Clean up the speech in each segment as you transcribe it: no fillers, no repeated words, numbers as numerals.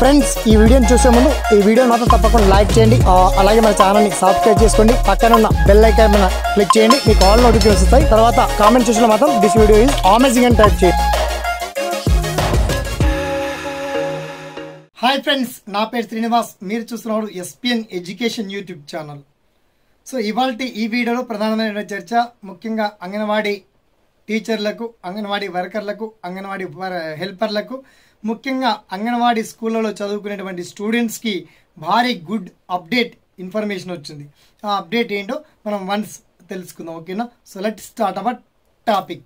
Friends ఈ వీడియోని చూసే ముందు ఈ వీడియోని మాత్రం తప్పకుండా లైక్ చేయండి, అలాగే మన ఛానల్ని సబ్స్క్రైబ్ చేసుకోండి, పక్కన ఉన్న బెల్ ఐకాన్ మీద క్లిక్ చేయండి, మీకు ఆల్ నోటిఫికేషన్స్ వస్తాయి. తర్వాత కామెంట్ సెక్షన్లో మాత్రం దిస్ వీడియో ఈజ్ అమేజింగ్ అని టైప్ చేయండి. హాయ్ ఫ్రెండ్స్, నా పేరు శ్రీనివాస్, మీరు చూస్తున్నారు SPN education YouTube channel. So ఇవాళ ఈ వీడియోలో ప్రధానమైన చర్చ ముఖ్యంగా అంగన్వాడీ టీచర్లకు, అంగన్వాడీ వర్కర్లకు, అంగన్వాడీ హెల్పర్లకు, ముఖ్యంగా అంగన్వాడీ స్కూళ్ళలో చదువుకునేటువంటి స్టూడెంట్స్కి భారీ గుడ్ అప్డేట్ ఇన్ఫర్మేషన్ వచ్చింది. ఆ అప్డేట్ ఏంటో మనం వన్స్ తెలుసుకుందాం, ఓకేనా? So let start our topic.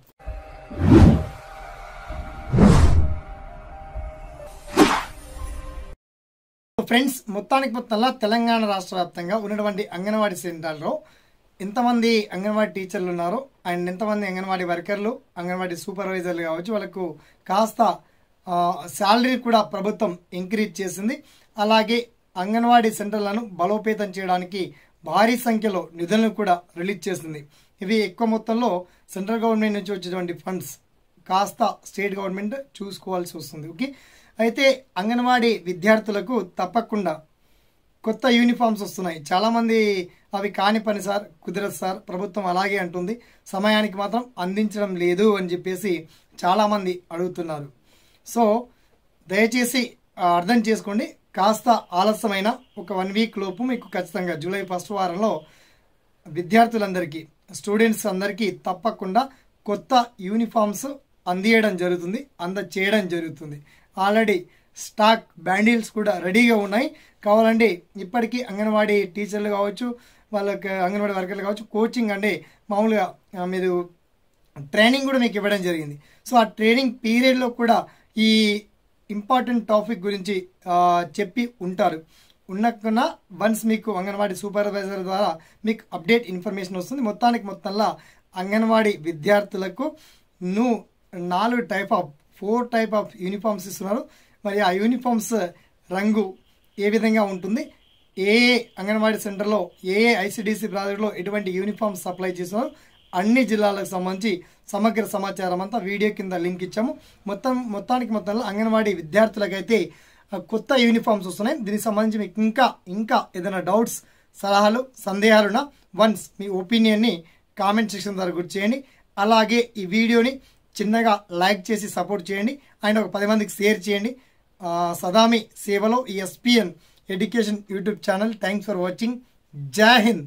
Friends, మొత్తంలో తెలంగాణ రాష్ట్ర వ్యాప్తంగా ఉన్నటువంటి అంగన్వాడీ సెంటర్లో ఎంతమంది అంగన్వాడీ టీచర్లు ఉన్నారో అండ్ ఎంతమంది అంగన్వాడీ వర్కర్లు, అంగన్వాడీ సూపర్వైజర్లు కావచ్చు, వాళ్ళకు కాస్త శాలరీ కూడా ప్రభుత్వం ఇంక్రీజ్ చేసింది. అలాగే అంగన్వాడీ సెంటర్లను బలోపేతం చేయడానికి భారీ సంఖ్యలో నిధులను కూడా రిలీజ్ చేసింది. ఇవి ఎక్కువ మొత్తంలో సెంట్రల్ గవర్నమెంట్ నుంచి వచ్చేటువంటి ఫండ్స్ కాస్త స్టేట్ గవర్నమెంట్ చూసుకోవాల్సి వస్తుంది. ఓకే, అయితే అంగన్వాడీ విద్యార్థులకు తప్పకుండా కొత్త యూనిఫామ్స్ వస్తున్నాయి. చాలామంది అవి కాని పని సార్, కుదరదు సార్, ప్రభుత్వం అలాగే అంటుంది, సమయానికి మాత్రం అందించడం లేదు అని చెప్పేసి చాలామంది అడుగుతున్నారు. సో దయచేసి అర్థం చేసుకోండి, కాస్త ఆలస్యమైన ఒక 1 వీక్ లోపు మీకు ఖచ్చితంగా జూలై 1st వారంలో విద్యార్థులందరికీ, స్టూడెంట్స్ అందరికీ తప్పకుండా కొత్త యూనిఫామ్స్ అందియడం జరుగుతుంది. ఆల్రెడీ స్టాక్ బ్యాండిల్స్ కూడా రెడీగా ఉన్నాయి. కావాలంటే ఇప్పటికీ అంగన్వాడీ టీచర్లు కావచ్చు, వాళ్ళకి అంగన్వాడీ వర్కర్లు కావచ్చు, కోచింగ్ అంటే మామూలుగా మీరు ట్రైనింగ్ కూడా మీకు ఇవ్వడం జరిగింది. సో ఆ ట్రైనింగ్ పీరియడ్లో కూడా ఈ ఇంపార్టెంట్ టాపిక్ గురించి చెప్పి ఉంటారు. ఉన్నకన్నా వన్స్ మీకు అంగన్వాడీ సూపర్వైజర్ ద్వారా మీకు అప్డేట్ ఇన్ఫర్మేషన్ వస్తుంది. మొత్తంలో అంగన్వాడీ విద్యార్థులకు 4 టైప్ ఆఫ్ యూనిఫామ్స్ ఇస్తున్నారు. మరి ఆ యూనిఫామ్స్ రంగు ఏ విధంగా ఉంటుంది, ఏ అంగన్వాడీ సెంటర్లో, ఏ ఐసిడిసి ప్రాజెక్టులో ఎటువంటి యూనిఫామ్స్ సప్లై చేస్తున్నారు, అన్ని జిల్లాలకు సంబంధించి సమగ్ర సమాచారం అంతా వీడియో కింద లింక్ ఇచ్చాము. మొత్తంలో అంగన్వాడీ విద్యార్థులకైతే కొత్త యూనిఫామ్స్ వస్తున్నాయి. దీనికి సంబంధించి మీకు ఇంకా ఏదైనా డౌట్స్, సలహాలు, సందేహాలున్నా వన్స్ మీ ఒపీనియన్ని కామెంట్ సెక్షన్ ద్వారా గుర్తు చేయండి. అలాగే ఈ వీడియోని చిన్నగా లైక్ చేసి సపోర్ట్ చేయండి అండ్ ఒక 10 మందికి షేర్ చేయండి. సదామి సేవలో ఈ SPN education YouTube channel. Thanks for watching. జై హింద్.